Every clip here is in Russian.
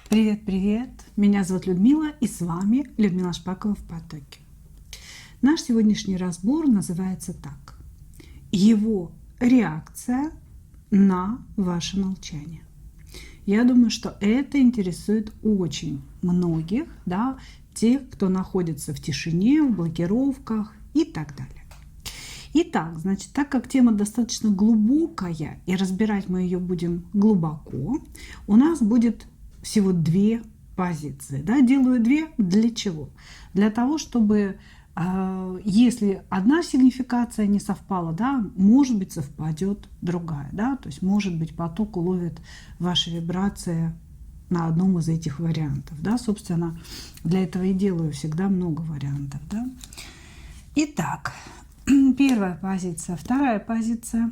Привет-привет! Меня зовут Людмила, и с вами Людмила Шпакова в потоке. Наш сегодняшний разбор называется так. Его реакция на ваше молчание. Я думаю, что это интересует очень многих, да, тех, кто находится в тишине, в блокировках и так далее. Итак, значит, так как тема достаточно глубокая, и разбирать мы ее будем глубоко, у нас будет всего две позиции. Да? Делаю две для чего? Для того, чтобы, если одна сигнификация не совпала, да, может быть, совпадет другая. Да? То есть, может быть, поток уловит ваши вибрации на одном из этих вариантов. Да? Собственно, для этого и делаю всегда много вариантов. Да? Итак, первая позиция, вторая позиция.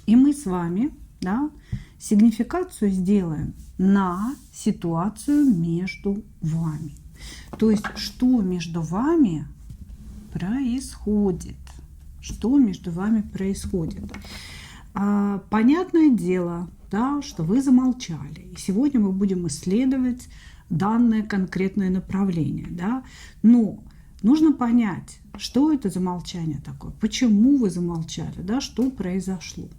И мы с вами, да, сигнификацию сделаем на ситуацию между вами. То есть, что между вами происходит. Что между вами происходит. Понятное дело, да, что вы замолчали. И сегодня мы будем исследовать данное конкретное направление. Да? Но нужно понять, что это за молчание такое, почему вы замолчали, да, что произошло.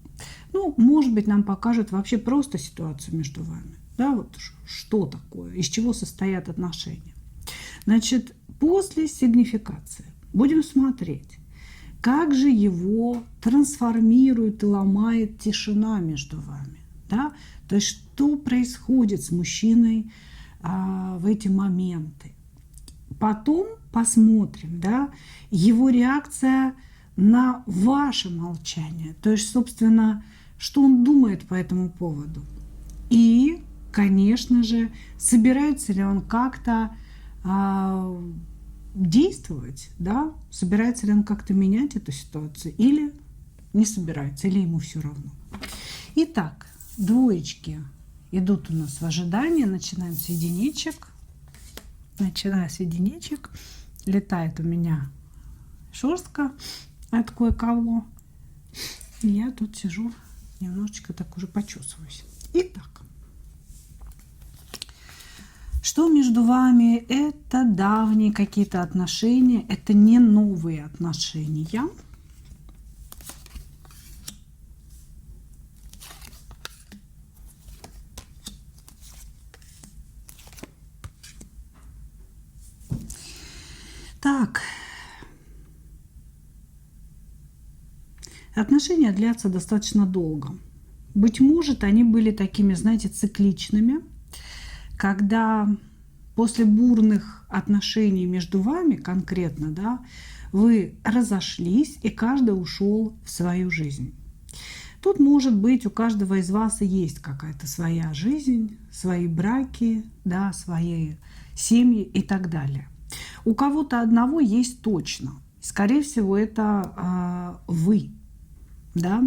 Ну, может быть, нам покажет вообще просто ситуацию между вами. Да, вот что такое, из чего состоят отношения. Значит, после сигнификации будем смотреть, как же его трансформирует и ломает тишина между вами. Да? То есть, что происходит с мужчиной в эти моменты. Потом посмотрим, да, его реакция на ваше молчание. То есть, собственно, что он думает по этому поводу. И, конечно же, собирается ли он как-то действовать, да? Собирается ли он как-то менять эту ситуацию или не собирается, или ему все равно. Итак, двоечки идут у нас в ожидании. Начинаем с единичек. Начиная с единичек. Летает у меня шерстка от кое-кого. И я тут сижу, немножечко так уже почесываюсь. Итак, что между вами? Это давние какие-то отношения, это не новые отношения. Так, отношения длятся достаточно долго. Быть может, они были такими, знаете, цикличными, когда после бурных отношений между вами конкретно, да, вы разошлись, и каждый ушел в свою жизнь. Тут, может быть, у каждого из вас и есть какая-то своя жизнь, свои браки, да, свои семьи и так далее. У кого-то одного есть точно. Скорее всего, это вы. Да?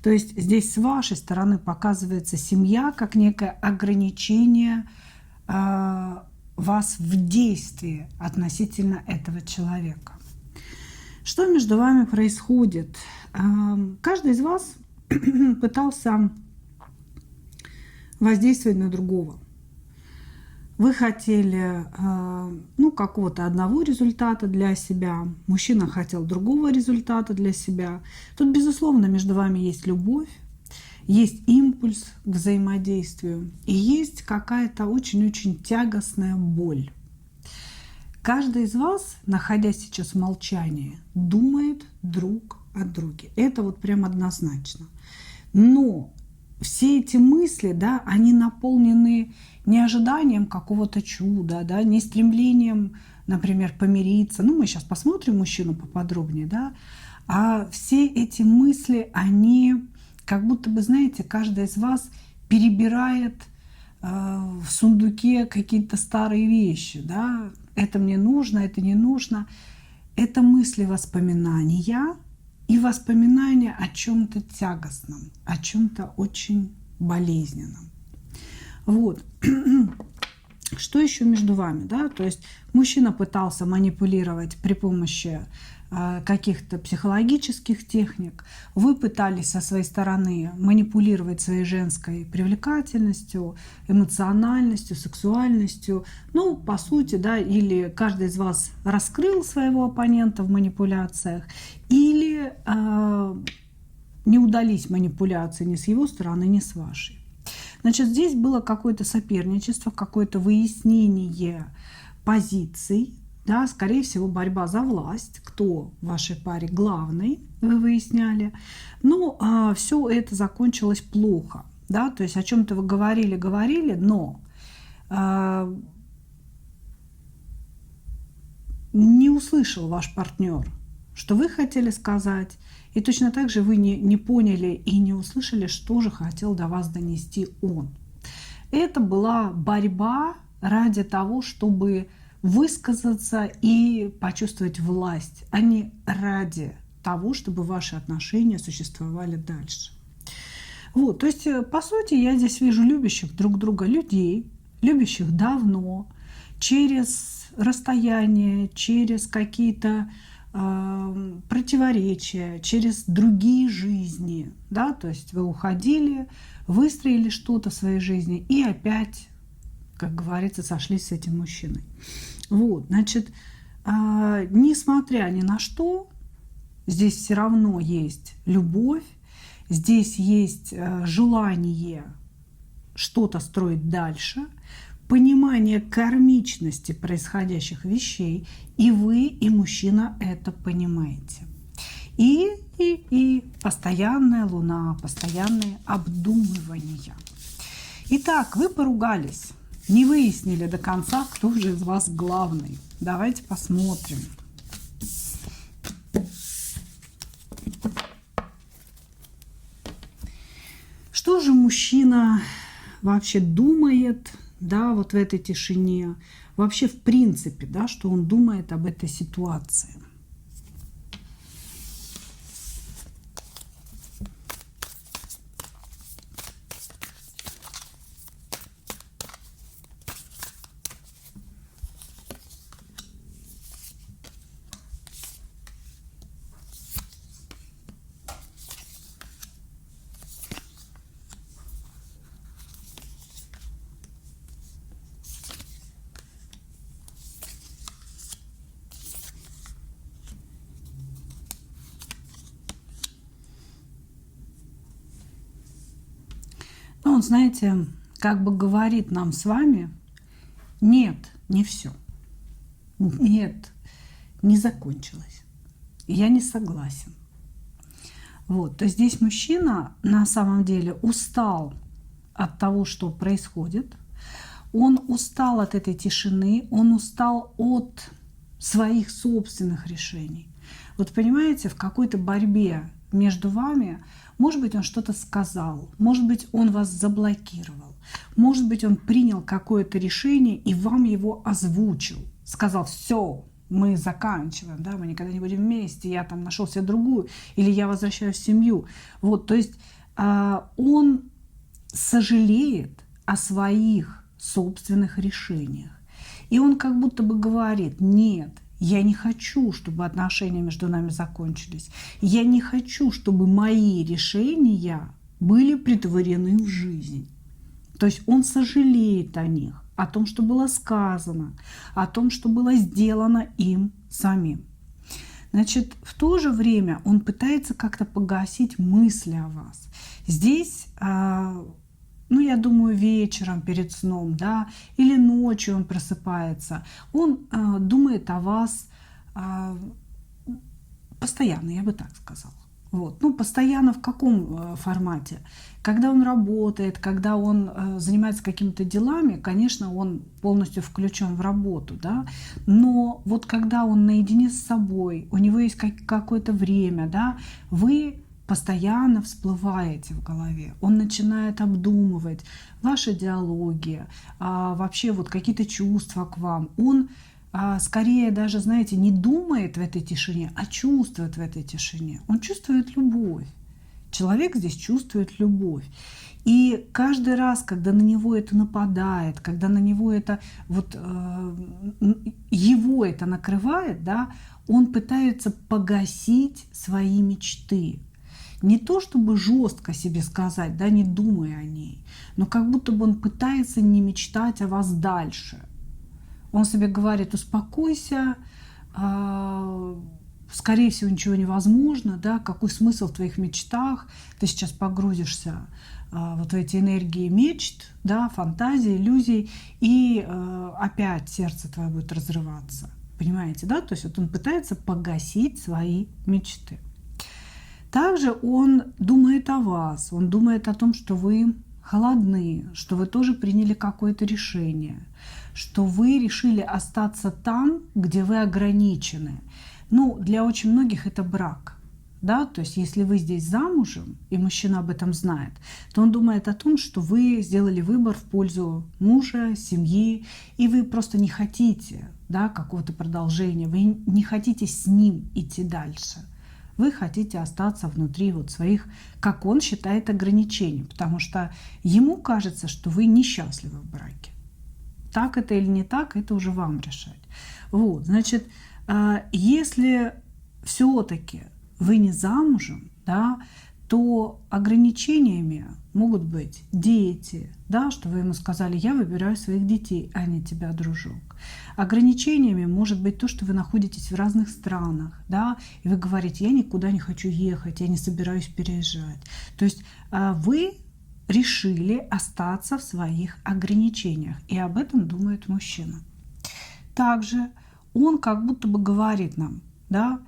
То есть здесь с вашей стороны показывается семья как некое ограничение вас в действии относительно этого человека. Что между вами происходит? Каждый из вас пытался воздействовать на другого. Вы хотели какого-то одного результата для себя, мужчина хотел другого результата для себя. Тут, безусловно, между вами есть любовь, есть импульс к взаимодействию и есть какая-то очень-очень тягостная боль. Каждый из вас, находясь сейчас в молчании, думает друг о друге. Это вот прям однозначно. Но все эти мысли, да, они наполнены не ожиданием какого-то чуда, да, не стремлением, например, помириться. Ну, мы сейчас посмотрим мужчину поподробнее, да. А все эти мысли, они как будто бы, знаете, каждый из вас перебирает в сундуке какие-то старые вещи, да. Это мне нужно, это не нужно. Это мысли, воспоминания и воспоминания о чем-то тягостном, о чем-то очень болезненном. Вот. Что еще между вами, да? То есть мужчина пытался манипулировать при помощи каких-то психологических техник. Вы пытались со своей стороны манипулировать своей женской привлекательностью, эмоциональностью, сексуальностью. Ну, по сути, да, или каждый из вас раскрыл своего оппонента в манипуляциях, или не удались манипуляции ни с его стороны, ни с вашей. Значит, здесь было какое-то соперничество, какое-то выяснение позиций, да, скорее всего, борьба за власть, кто в вашей паре главный, вы выясняли. Но все это закончилось плохо, да, то есть о чем-то вы говорили, но не услышал ваш партнер, что вы хотели сказать, и точно так же вы не поняли и не услышали, что же хотел до вас донести он. Это была борьба ради того, чтобы высказаться и почувствовать власть, а не ради того, чтобы ваши отношения существовали дальше. Вот, то есть, по сути, я здесь вижу любящих друг друга людей, любящих давно, через расстояние, через какие-то противоречия, через другие жизни, да, то есть вы уходили, выстроили что-то в своей жизни и опять, как говорится, сошлись с этим мужчиной. Вот, значит, несмотря ни на что, здесь все равно есть любовь, здесь есть желание что-то строить дальше, понимание кармичности происходящих вещей, и вы, и мужчина это понимаете. И постоянная луна, постоянные обдумывания. Итак, вы поругались, не выяснили до конца, кто же из вас главный. Давайте посмотрим. Что же мужчина вообще думает, да, вот в этой тишине, вообще в принципе, да, что он думает об этой ситуации? Ну, он, знаете, как бы говорит нам с вами: нет, не все. Нет, не закончилось. Я не согласен. Вот, то есть здесь мужчина на самом деле устал от того, что происходит. Он устал от этой тишины, он устал от своих собственных решений. Вот понимаете, в какой-то борьбе между вами, может быть, он что-то сказал, может быть, он вас заблокировал, может быть, он принял какое-то решение и вам его озвучил, сказал: все, мы заканчиваем, да, мы никогда не будем вместе, я там нашел себе другую, или я возвращаюсь в семью. Вот, то есть он сожалеет о своих собственных решениях. И он как будто бы говорит: нет, я не хочу, чтобы отношения между нами закончились. Я не хочу, чтобы мои решения были претворены в жизнь. То есть он сожалеет о них, о том, что было сказано, о том, что было сделано им самим. Значит, в то же время он пытается как-то погасить мысли о вас. Здесь, ну, я думаю, вечером перед сном, да, или ночью он просыпается, он думает о вас постоянно, я бы так сказала. Вот. Ну, постоянно в каком формате? Когда он работает, когда он занимается какими-то делами, конечно, он полностью включен в работу, да? Но вот когда он наедине с собой, у него есть какое-то время, да, вы постоянно всплываете в голове, он начинает обдумывать ваши диалоги, вообще вот какие-то чувства к вам. Он скорее даже, знаете, не думает в этой тишине, а чувствует в этой тишине. Он чувствует любовь. Человек здесь чувствует любовь. И каждый раз, когда на него это нападает, когда на него это вот его это накрывает, да, он пытается погасить свои мечты. Не то чтобы жестко себе сказать, да, не думая о ней, но как будто бы он пытается не мечтать о вас дальше. Он себе говорит: успокойся, скорее всего, ничего невозможно, да, какой смысл в твоих мечтах, ты сейчас погрузишься вот в эти энергии мечт, да, фантазий, иллюзий, и опять сердце твое будет разрываться. Понимаете, да? То есть вот он пытается погасить свои мечты. Также он думает о вас, он думает о том, что вы холодны, что вы тоже приняли какое-то решение, что вы решили остаться там, где вы ограничены. Ну, для очень многих это брак. Да? То есть если вы здесь замужем, и мужчина об этом знает, то он думает о том, что вы сделали выбор в пользу мужа, семьи, и вы просто не хотите, да, какого-то продолжения, вы не хотите с ним идти дальше. Вы хотите остаться внутри вот своих, как он считает, ограничений, потому что ему кажется, что вы несчастливы в браке. Так это или не так, это уже вам решать. Вот, значит, если все-таки вы не замужем, да, то ограничениями могут быть дети, да, что вы ему сказали: я выбираю своих детей, а не тебя, дружок. Ограничениями может быть то, что вы находитесь в разных странах, да, и вы говорите: я никуда не хочу ехать, я не собираюсь переезжать. То есть вы решили остаться в своих ограничениях, и об этом думает мужчина. Также он как будто бы говорит нам, да,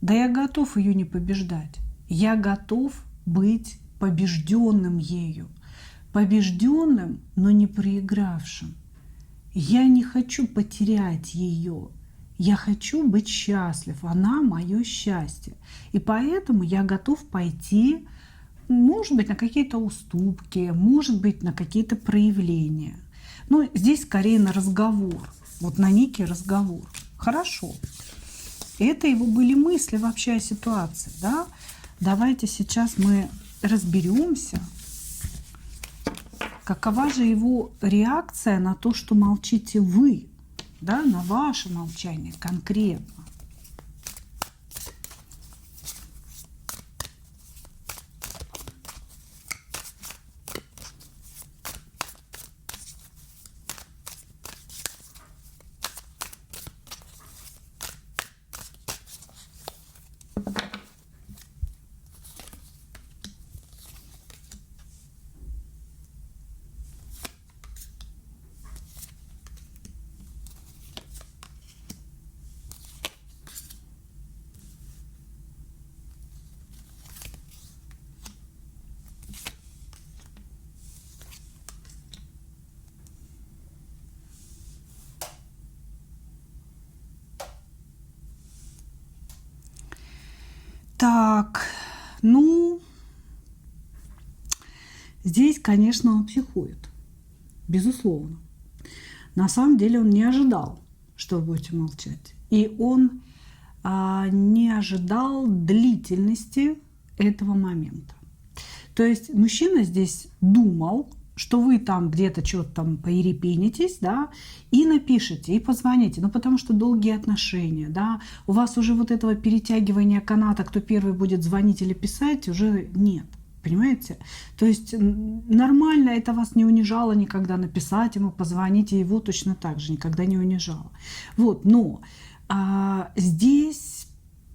я готов ее не побеждать, я готов быть побежденным ею, побежденным, но не проигравшим. Я не хочу потерять ее, я хочу быть счастлив, она мое счастье. И поэтому я готов пойти, может быть, на какие-то уступки, может быть, на какие-то проявления. Но здесь скорее на разговор, вот на некий разговор. Хорошо. Это его были мысли вообще о ситуации, да? Давайте сейчас мы разберемся, какова же его реакция на то, что молчите вы, да, на ваше молчание конкретно. Так, ну, здесь, конечно, он психует, безусловно. На самом деле он не ожидал, что вы будете молчать. И он не ожидал длительности этого момента. То есть мужчина здесь думал, что вы там где-то что-то там поерепенитесь, да, и напишите, и позвоните, ну, потому что долгие отношения, да, у вас уже вот этого перетягивания каната, кто первый будет звонить или писать, уже нет, понимаете? То есть нормально, это вас не унижало никогда написать ему, позвонить, и его точно так же никогда не унижало. Вот, но здесь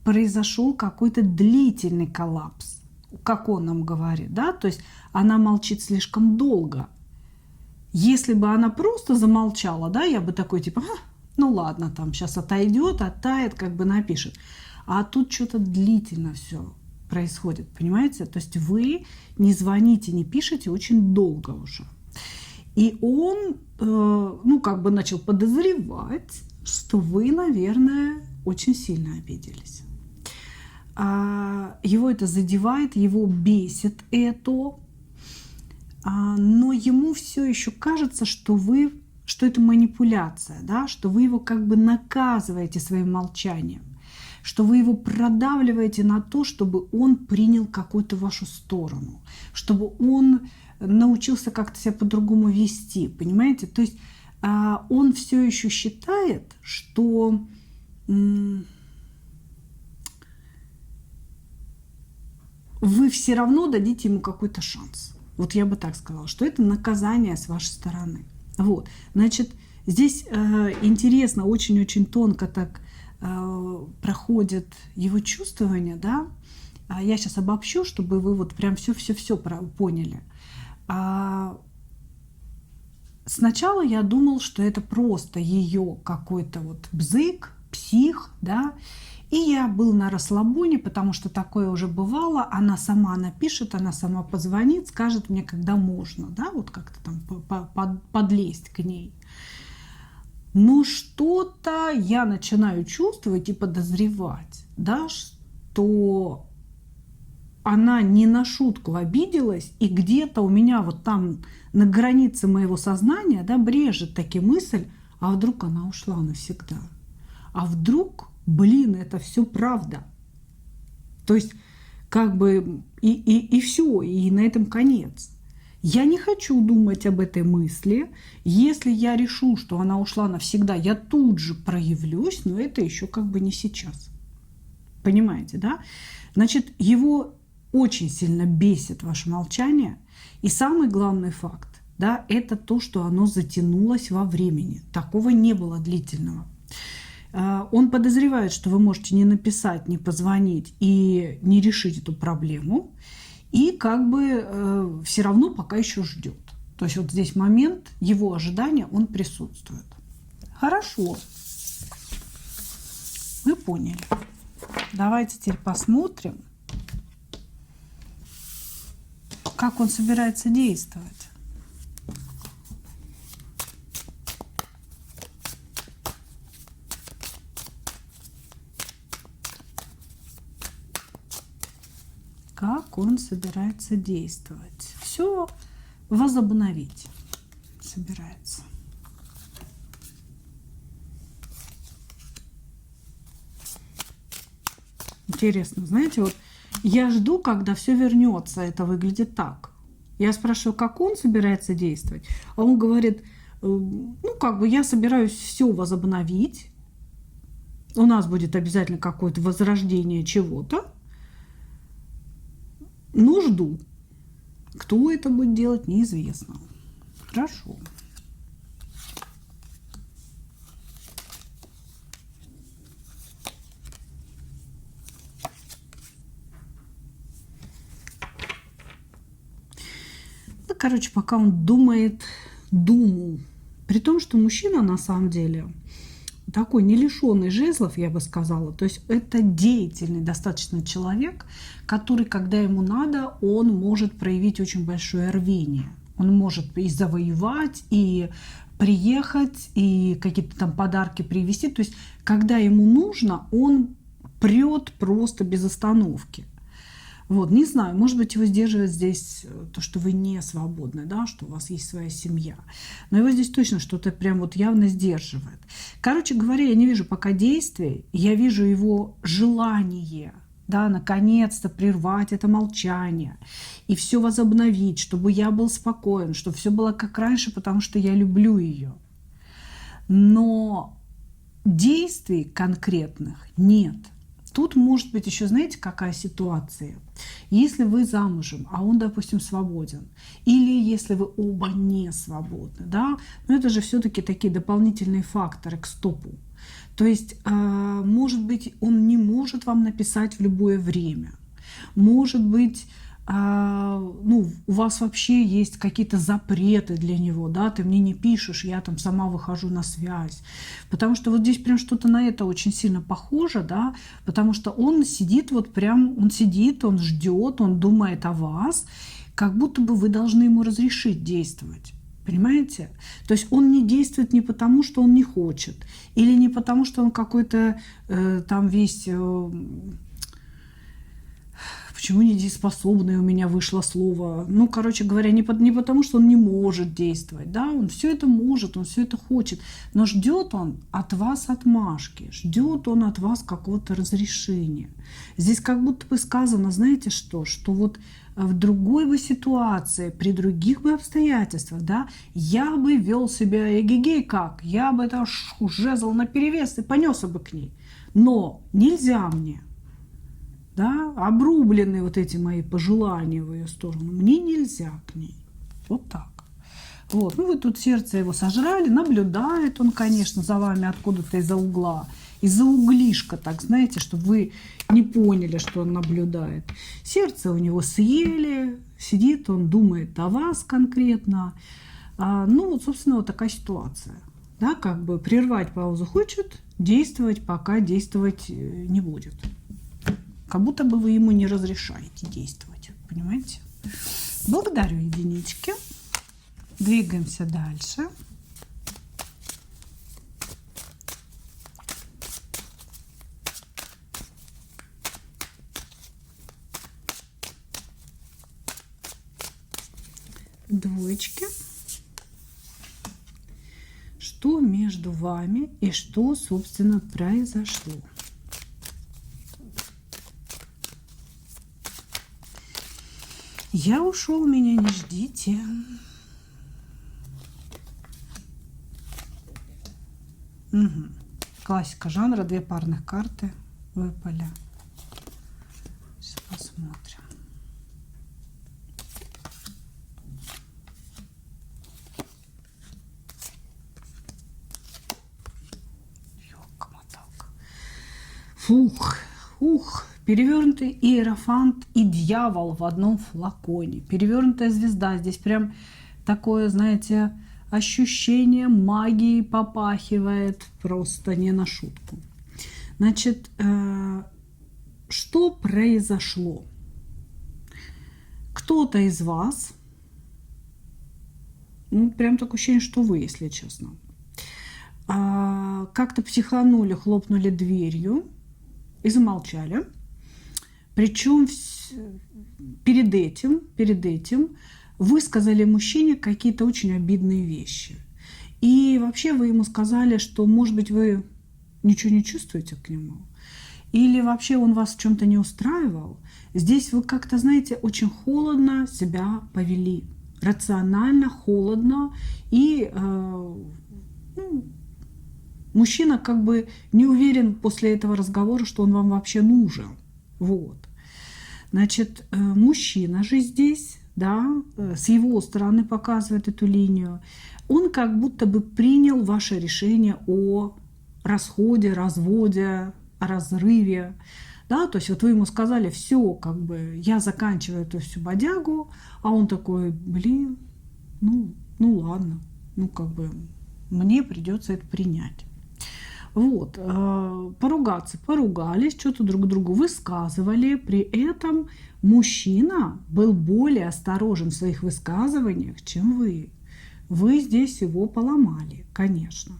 произошел какой-то длительный коллапс, как он нам говорит, да, то есть она молчит слишком долго. Если бы она просто замолчала, да, я бы такой типа, ну ладно, там сейчас отойдет, оттает, как бы напишет. А тут что-то длительно все происходит, понимаете? То есть вы не звоните, не пишете очень долго уже. И он, ну, как бы начал подозревать, что вы, наверное, очень сильно обиделись. Его это задевает, его бесит это, но ему все еще кажется, что это манипуляция, да, что вы его как бы наказываете своим молчанием, что вы его продавливаете на то, чтобы он принял какую-то вашу сторону, чтобы он научился как-то себя по-другому вести, понимаете? То есть он все еще считает, что вы все равно дадите ему какой-то шанс. Вот я бы так сказала, что это наказание с вашей стороны. Вот, значит, здесь интересно, очень-очень тонко так проходит его чувствование, да. Я сейчас обобщу, чтобы вы вот прям все-все-все поняли. Сначала я думал, что это просто ее какой-то вот бзык, псих, да, и я был на расслабоне, потому что такое уже бывало. Она сама напишет, она сама позвонит, скажет мне, когда можно, да, вот как-то там подлезть к ней. Но что-то я начинаю чувствовать и подозревать, да, что она не на шутку обиделась, и где-то у меня вот там на границе моего сознания, да, брежет таки мысль, а вдруг она ушла навсегда? А вдруг, блин, это все правда? То есть, как бы, и все, и на этом конец. Я не хочу думать об этой мысли. Если я решу, что она ушла навсегда, я тут же проявлюсь, но это еще как бы не сейчас. Понимаете, да? Значит, его очень сильно бесит ваше молчание. И самый главный факт, да, это то, что оно затянулось во времени. Такого не было длительного. Он подозревает, что вы можете не написать, не позвонить и не решить эту проблему. И как бы все равно пока еще ждет. То есть вот здесь момент его ожидания, он присутствует. Хорошо. Мы поняли. Давайте теперь посмотрим, как он собирается действовать. Как он собирается действовать? Все возобновить собирается. Интересно, знаете, вот я жду, когда все вернется. Это выглядит так. Я спрашиваю, как он собирается действовать, а он говорит, ну, как бы я собираюсь все возобновить. У нас будет обязательно какое-то возрождение чего-то. Но жду. Кто это будет делать, неизвестно. Хорошо. Ну, короче, пока он думает думу. При том, что мужчина на самом деле такой не лишенный жезлов, я бы сказала. То есть это деятельный достаточно человек, который, когда ему надо, он может проявить очень большое рвение. Он может и завоевать, и приехать, и какие-то там подарки привезти. То есть когда ему нужно, он прет просто без остановки. Вот, не знаю, может быть, его сдерживает здесь то, что вы не свободны, да, что у вас есть своя семья. Но его здесь точно что-то прям вот явно сдерживает. Короче говоря, я не вижу пока действий, я вижу его желание, да, наконец-то прервать это молчание и все возобновить, чтобы я был спокоен, чтобы все было как раньше, потому что я люблю ее. Но действий конкретных нет. Тут может быть еще, знаете, какая ситуация? Если вы замужем, а он, допустим, свободен, или если вы оба не свободны, да, но это же все-таки такие дополнительные факторы к стопу. То есть, может быть, он не может вам написать в любое время. Может быть, ну, у вас вообще есть какие-то запреты для него, да, ты мне не пишешь, я там сама выхожу на связь. Потому что вот здесь прям что-то на это очень сильно похоже, да, потому что он сидит вот прям, он сидит, он ждет, он думает о вас, как будто бы вы должны ему разрешить действовать. Понимаете? То есть он не действует не потому, что он не хочет, или не потому, что он какой-то там весь... Почему недееспособное у меня вышло слово? Ну, короче говоря, не потому, что он не может действовать. Да? Он все это может, он все это хочет. Но ждет он от вас отмашки, ждет он от вас какого-то разрешения. Здесь как будто бы сказано, знаете что? Что вот в другой бы ситуации, при других бы обстоятельствах, да, я бы вел себя эгегей как, я бы это жезл наперевес и понесся бы к ней. Но нельзя мне, да, обрублены вот эти мои пожелания в ее сторону, мне нельзя к ней. Вот так. Вот. Ну, вы тут сердце его сожрали, наблюдает он, конечно, за вами откуда-то из-за угла. Из-за углишка, так, знаете, чтобы вы не поняли, что он наблюдает. Сердце у него съели, сидит, он думает о вас конкретно. Ну, вот, собственно, вот такая ситуация. Да, как бы прервать паузу хочет, действовать пока действовать не будет. Как будто бы вы ему не разрешаете действовать, понимаете? Благодарю, единички. Двигаемся дальше. Двоечки. Что между вами и что, собственно, произошло? Я ушел, меня не ждите. Угу. Классика жанра, 2 парных карты выпали. Сейчас посмотрим. Фух. Перевернутый иерофант и дьявол в одном флаконе. Перевернутая звезда. Здесь прям такое, знаете, ощущение магии попахивает просто не на шутку. Значит, что произошло? Кто-то из вас, ну, прям такое ощущение, что вы, если честно, как-то психанули, хлопнули дверью и замолчали. Причем перед этим вы сказали мужчине какие-то очень обидные вещи. И вообще вы ему сказали, что, может быть, вы ничего не чувствуете к нему. Или вообще он вас в чем-то не устраивал. Здесь вы как-то, знаете, очень холодно себя повели. Рационально, холодно. И мужчина как бы не уверен после этого разговора, что он вам вообще нужен. Вот. Значит, мужчина же здесь, да, с его стороны показывает эту линию, он как будто бы принял ваше решение о расходе, разводе, о разрыве. Да, то есть вот вы ему сказали, все, как бы я заканчиваю эту всю бодягу, а он такой, блин, ну ладно, ну как бы мне придется это принять. Вот, поругаться, поругались, что-то друг другу высказывали. При этом мужчина был более осторожен в своих высказываниях, чем вы. Вы здесь его поломали, конечно.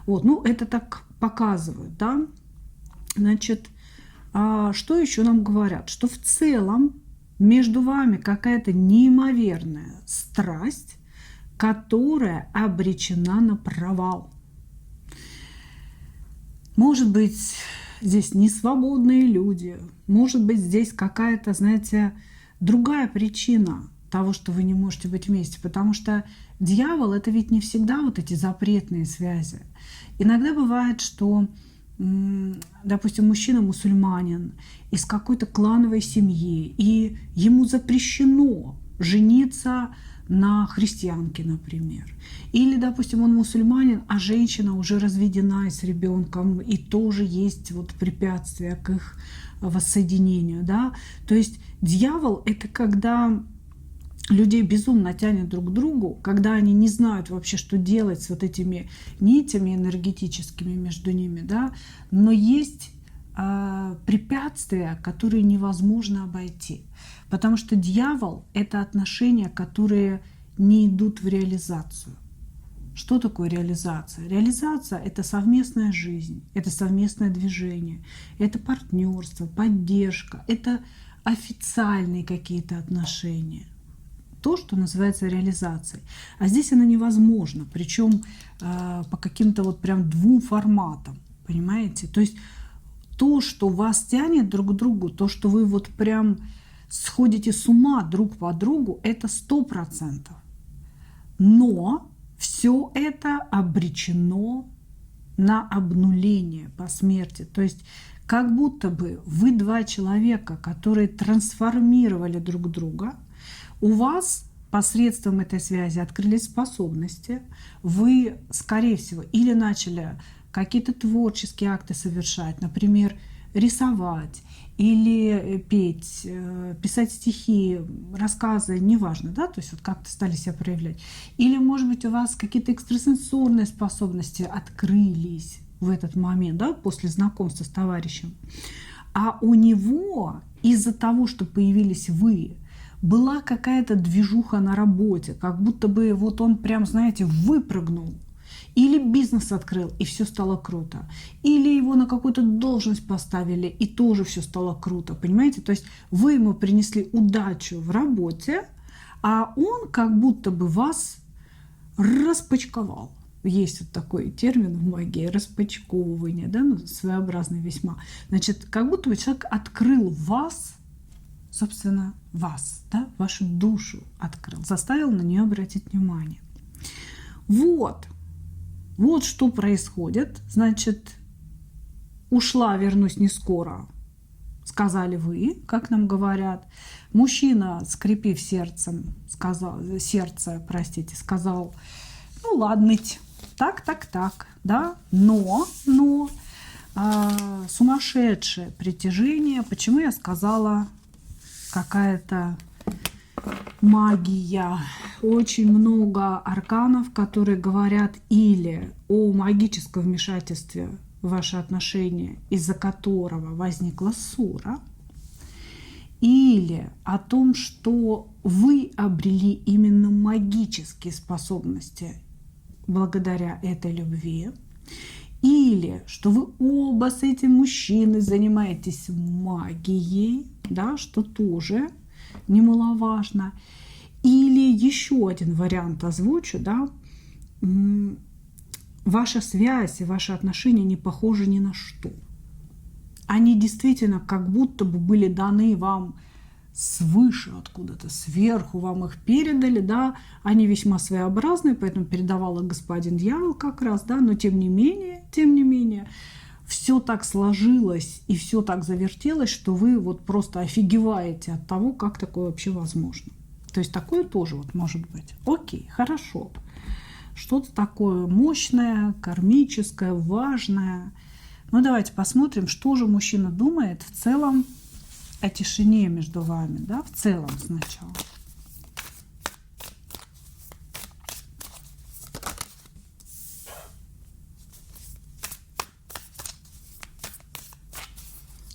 Вот, ну, это так показывают, да. Значит, что еще нам говорят? Что в целом между вами какая-то неимоверная страсть, которая обречена на провал. Может быть, здесь несвободные люди, может быть, здесь какая-то, знаете, другая причина того, что вы не можете быть вместе. Потому что дьявол – это ведь не всегда вот эти запретные связи. Иногда бывает, что, допустим, мужчина мусульманин из какой-то клановой семьи, и ему запрещено жениться на христианке, например. Или, допустим, он мусульманин, а женщина уже разведена и с ребенком, и тоже есть вот препятствия к их воссоединению. Да? То есть дьявол – это когда людей безумно тянет друг к другу, когда они не знают вообще, что делать с вот этими нитями энергетическими между ними, да? Но есть препятствия, которые невозможно обойти. Потому что дьявол – это отношения, которые не идут в реализацию. Что такое реализация? Реализация – это совместная жизнь, это совместное движение, это партнерство, поддержка, это официальные какие-то отношения. То, что называется реализацией. А здесь она невозможна, причем по каким-то вот прям 2 форматам, понимаете? То есть то, что вас тянет друг к другу, то, что вы вот прям сходите с ума друг по другу, это 100%. Но все это обречено на обнуление по смерти. То есть как будто бы вы два человека, которые трансформировали друг друга, у вас посредством этой связи открылись способности, вы, скорее всего, или начали какие-то творческие акты совершать, например, рисовать или петь, писать стихи, рассказы, неважно, да, то есть вот как-то стали себя проявлять. Или, может быть, у вас какие-то экстрасенсорные способности открылись в этот момент, да, после знакомства с товарищем. А у него из-за того, что появились вы, была какая-то движуха на работе, как будто бы вот он прям, знаете, выпрыгнул. Или бизнес открыл, и все стало круто. Или его на какую-то должность поставили, и тоже все стало круто. Понимаете? То есть вы ему принесли удачу в работе, а он как будто бы вас распачковал. Есть вот такой термин в магии — распачковывание, да, ну, своеобразный весьма. Значит, как будто бы человек открыл вас, собственно, вас, да, вашу душу открыл, заставил на нее обратить внимание. Вот что происходит. Значит, ушла, вернусь не скоро, сказали вы, как нам говорят. Мужчина, скрипив сердце, сказал, ну ладно, так, да, но сумасшедшее притяжение. Почему я сказала какая-то магия? Очень много арканов, которые говорят или о магическом вмешательстве в ваши отношения, из-за которого возникла ссора, или о том, что вы обрели именно магические способности благодаря этой любви, или что вы оба с этим мужчиной занимаетесь магией, да, что тоже немаловажно. Или еще один вариант озвучу, да, ваша связь и ваши отношения не похожи ни на что. Они действительно как будто бы были даны вам свыше, откуда-то сверху вам их передали, да, они весьма своеобразные, поэтому передавал их господин дьявол как раз, да, но тем не менее, все так сложилось и все так завертелось, что вы вот просто офигеваете от того, как такое вообще возможно. То есть такое тоже вот может быть. Окей, хорошо. Что-то такое мощное, кармическое, важное. Ну, давайте посмотрим, что же мужчина думает в целом о тишине между вами, да, в целом сначала.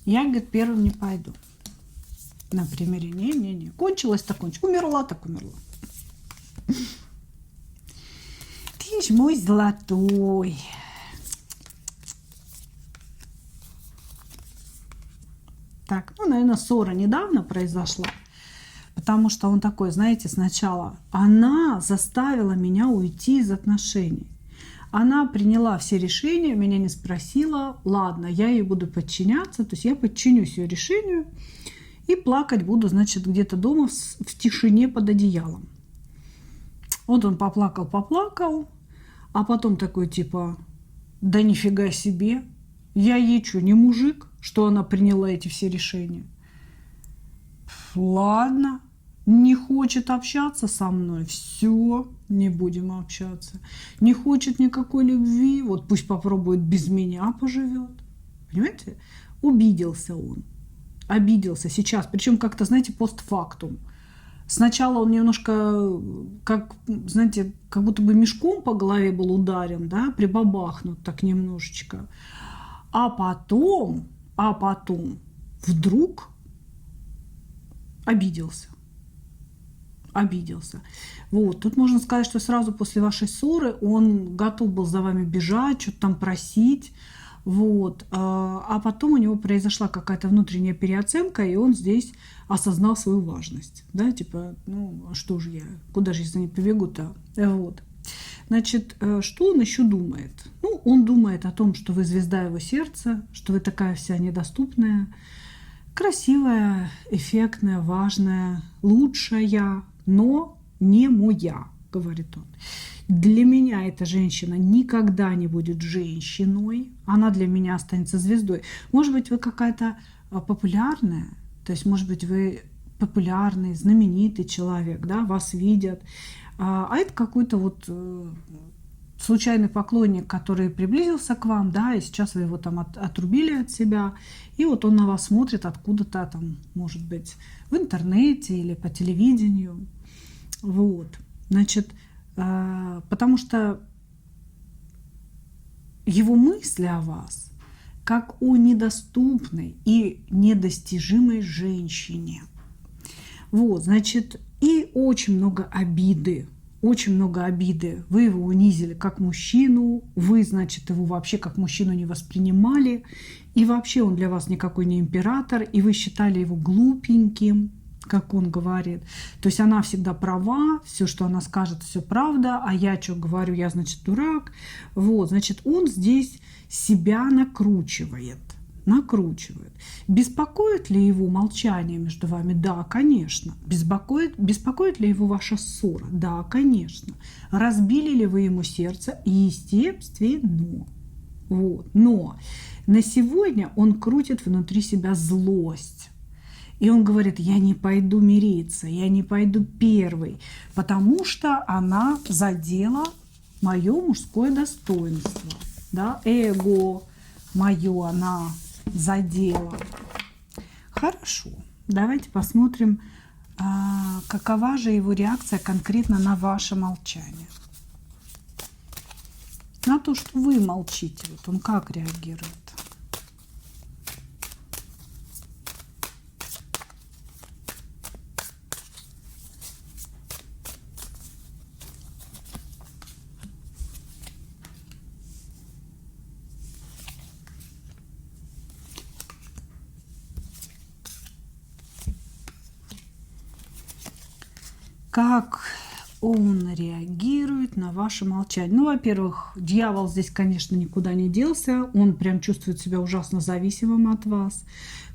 Я, говорит, первым не пойду. На примере не. Кончилось, так кончилось. Умерла, так умерла. Ты ж мой золотой. Так, ну, наверное, ссора недавно произошла. Потому что он такой, знаете, сначала она заставила меня уйти из отношений. Она приняла все решения, меня не спросила. Ладно, я ей буду подчиняться. То есть я подчинюсь ее решению и плакать буду, значит, где-то дома в тишине под одеялом. Вот он поплакал, а потом такой типа, да нифига себе, я ей что, не мужик, что она приняла эти все решения? Ладно, не хочет общаться со мной, все, не будем общаться. Не хочет никакой любви, вот пусть попробует без меня поживет. Понимаете? Обиделся он. Обиделся сейчас, причем как-то, знаете, постфактум. Сначала он немножко, как, знаете, как будто бы мешком по голове был ударен, да, прибабахнут так немножечко. А потом вдруг обиделся. Вот. Тут можно сказать, что сразу после вашей ссоры он готов был за вами бежать, что-то там просить. Вот. А потом у него произошла какая-то внутренняя переоценка, и он здесь осознал свою важность. Да, типа, ну, что же я, куда же я за ней побегу-то? Вот. Значит, что он еще думает? Ну, он думает о том, что вы звезда его сердца, что вы такая вся недоступная, красивая, эффектная, важная, лучшая, но не моя, говорит он. Для меня эта женщина никогда не будет женщиной, она для меня останется звездой. Может быть, вы какая-то популярная, то есть, может быть, вы популярный, знаменитый человек, да, вас видят, а это какой-то вот случайный поклонник, который приблизился к вам, да, и сейчас вы его там отрубили от себя, и вот он на вас смотрит откуда-то там, может быть, в интернете или по телевидению, вот, значит, потому что его мысли о вас как о недоступной и недостижимой женщине. Вот, значит, и очень много обиды. Очень много обиды. Вы его унизили как мужчину, вы, значит, его вообще как мужчину не воспринимали, и вообще он для вас никакой не император, и вы считали его глупеньким, как он говорит. То есть она всегда права, все, что она скажет, все правда, а я что говорю, я, значит, дурак. Вот, значит, он здесь себя накручивает. Беспокоит ли его молчание между вами? Да, конечно. Беспокоит ли его ваша ссора? Да, конечно. Разбили ли вы ему сердце? Естественно. Вот. Но на сегодня он крутит внутри себя злость. И он говорит, я не пойду мириться, я не пойду первый, потому что она задела мое мужское достоинство. Да? Эго мое она задела. Хорошо, давайте посмотрим, какова же его реакция конкретно на ваше молчание. На то, что вы молчите. Вот он как реагирует. Как он реагирует на ваше молчание? Ну, во-первых, дьявол здесь, конечно, никуда не делся. Он прям чувствует себя ужасно зависимым от вас.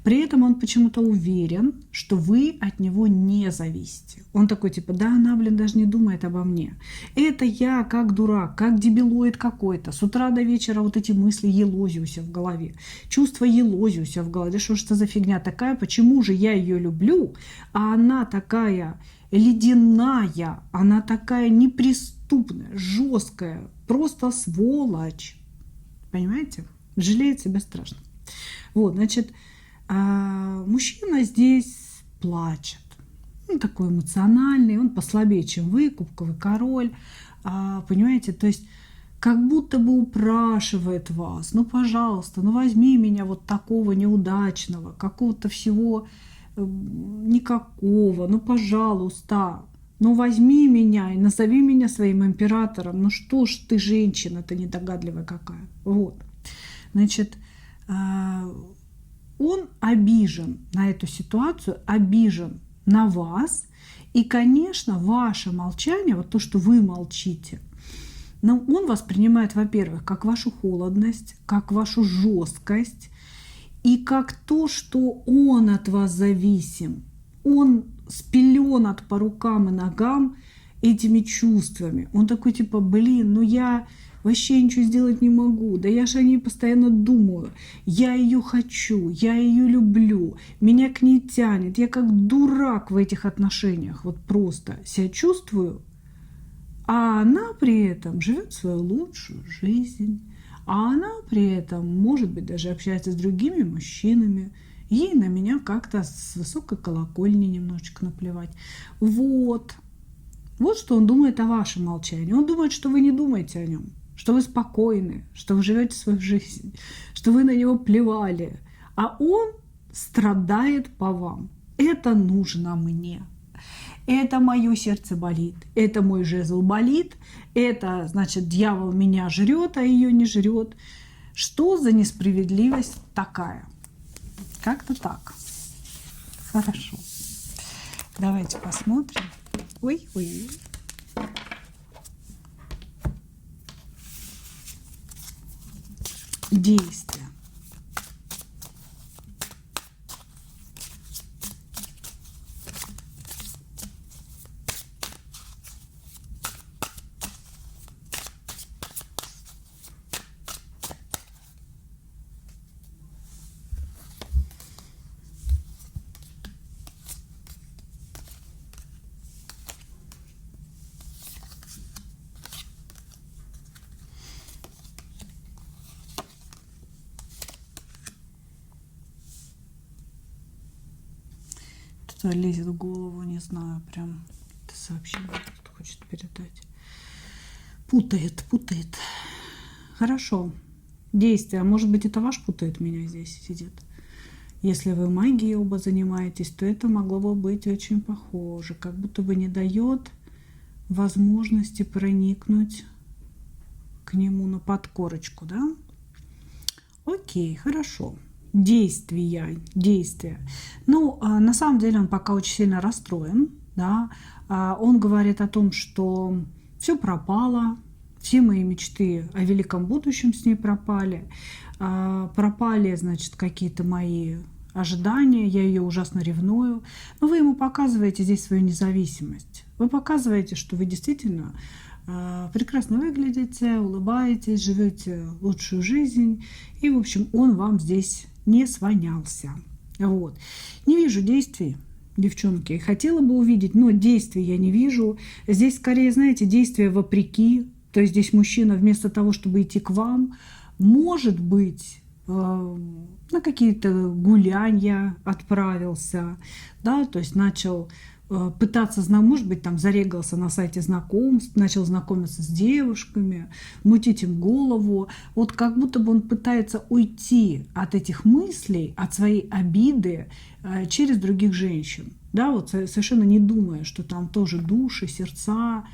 При этом он почему-то уверен, что вы от него не зависите. Он такой, типа, да, она, блин, даже не думает обо мне. Это я как дурак, как дебилоид какой-то. С утра до вечера вот эти мысли елозят у себя в голове. Чувства елозят у себя в голове. Да что ж это за фигня такая? Почему же я ее люблю, а она такая ледяная, она такая неприступная, жесткая, просто сволочь. Понимаете? Жалеет себя страшно. Вот, значит, мужчина здесь плачет. Он такой эмоциональный, он послабее, чем вы, кубковый король. Понимаете, то есть как будто бы упрашивает вас, ну, пожалуйста, ну, возьми меня вот такого неудачного, какого-то всего никакого, ну, пожалуйста, ну, возьми меня и назови меня своим императором. Ну, что ж ты, женщина-то недогадливая какая. Вот. Значит, он обижен на эту ситуацию, обижен на вас. И, конечно, ваше молчание, вот то, что вы молчите, но он воспринимает, во-первых, как вашу холодность, как вашу жесткость, и как то, что он от вас зависим. Он спеленат по рукам и ногам этими чувствами. Он такой, типа, блин, ну я вообще ничего сделать не могу. Да я же о ней постоянно думаю. Я ее хочу, я ее люблю. Меня к ней тянет. Я как дурак в этих отношениях. Вот просто себя чувствую. А она при этом живет свою лучшую жизнь. А она при этом, может быть, даже общается с другими мужчинами. Ей на меня как-то с высокой колокольни немножечко наплевать. Вот. Вот что он думает о вашем молчании. Он думает, что вы не думаете о нем, что вы спокойны, что вы живете свою жизнь, что вы на него плевали. А он страдает по вам. Это нужно мне. Это мое сердце болит, это мой жезл болит, это, значит, дьявол меня жрет, а ее не жрет. Что за несправедливость такая? Как-то так. Хорошо. Давайте посмотрим. Ой-ой. Действия. что лезет в голову, не знаю, прям это сообщение кто хочет передать. Путает. Хорошо. Действие. А может быть, это ваш путает меня здесь сидит. Если вы магией оба занимаетесь, то это могло бы быть очень похоже. Как будто бы не дает возможности проникнуть к нему на подкорочку, да? Окей, хорошо. Действия. Ну, на самом деле он пока очень сильно расстроен, да. Он говорит о том, что все пропало, все мои мечты о великом будущем с ней пропали. Пропали, значит, какие-то мои ожидания, я ее ужасно ревную. Но вы ему показываете здесь свою независимость. Вы показываете, что вы действительно прекрасно выглядите, улыбаетесь, живете лучшую жизнь. И, в общем, он вам здесь не свонялся. Вот. Не вижу действий, девчонки. Хотела бы увидеть, но действий я не вижу. Здесь, скорее, знаете, действия вопреки. То есть здесь мужчина вместо того, чтобы идти к вам, может быть, на какие-то гулянья отправился, да, то есть начал пытаться, может быть, там зарегался на сайте знакомств, начал знакомиться с девушками, мутить им голову. Вот как будто бы он пытается уйти от этих мыслей, от своей обиды через других женщин. Да, вот совершенно не думая, что там тоже души, сердца,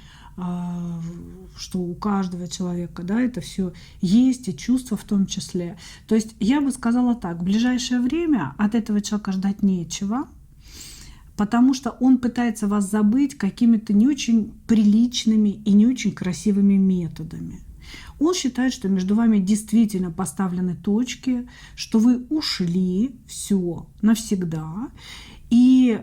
что у каждого человека, да, это все есть, и чувства в том числе. То есть я бы сказала так, в ближайшее время от этого человека ждать нечего, потому что он пытается вас забыть какими-то не очень приличными и не очень красивыми методами. Он считает, что между вами действительно поставлены точки, что вы ушли, все, навсегда. И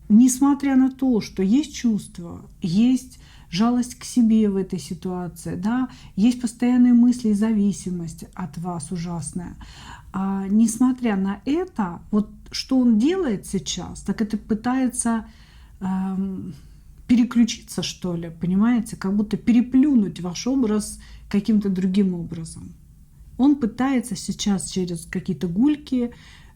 несмотря на то, что есть чувства, есть жалость к себе в этой ситуации, да, есть постоянные мысли и зависимость от вас ужасная. Несмотря на это, вот что он делает сейчас, так это пытается переключиться, что ли, понимаете, как будто переплюнуть ваш образ каким-то другим образом. Он пытается сейчас через какие-то гульки,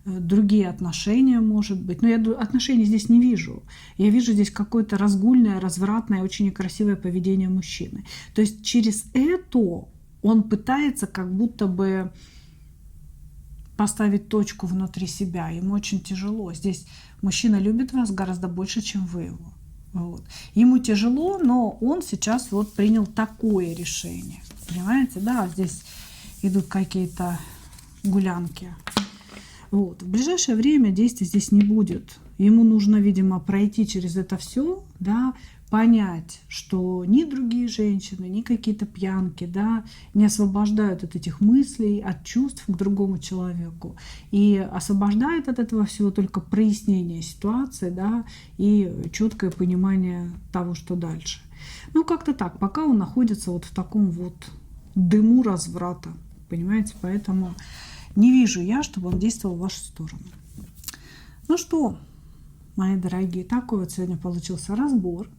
другие отношения, может быть. Но я отношений здесь не вижу. Я вижу здесь какое-то разгульное, развратное, очень некрасивое поведение мужчины. То есть через это он пытается как будто бы поставить точку внутри себя. Ему очень тяжело. Здесь мужчина любит вас гораздо больше, чем вы его. Вот. Ему тяжело, но он сейчас вот принял такое решение. Понимаете? Да, здесь идут какие-то гулянки. Вот. В ближайшее время действий здесь не будет. Ему нужно, видимо, пройти через это все, да, понять, что ни другие женщины, ни какие-то пьянки, да, не освобождают от этих мыслей, от чувств к другому человеку. И освобождает от этого всего только прояснение ситуации, да, и четкое понимание того, что дальше. Ну, как-то так, пока он находится вот в таком вот дыму разврата, понимаете, поэтому не вижу я, чтобы он действовал в вашу сторону. Ну что, мои дорогие, такой вот сегодня получился разбор.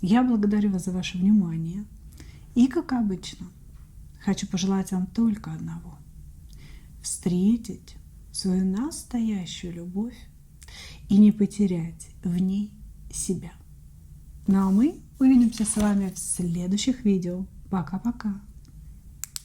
Я благодарю вас за ваше внимание. И, как обычно, хочу пожелать вам только одного. Встретить свою настоящую любовь и не потерять в ней себя. Ну а мы увидимся с вами в следующих видео. Пока-пока.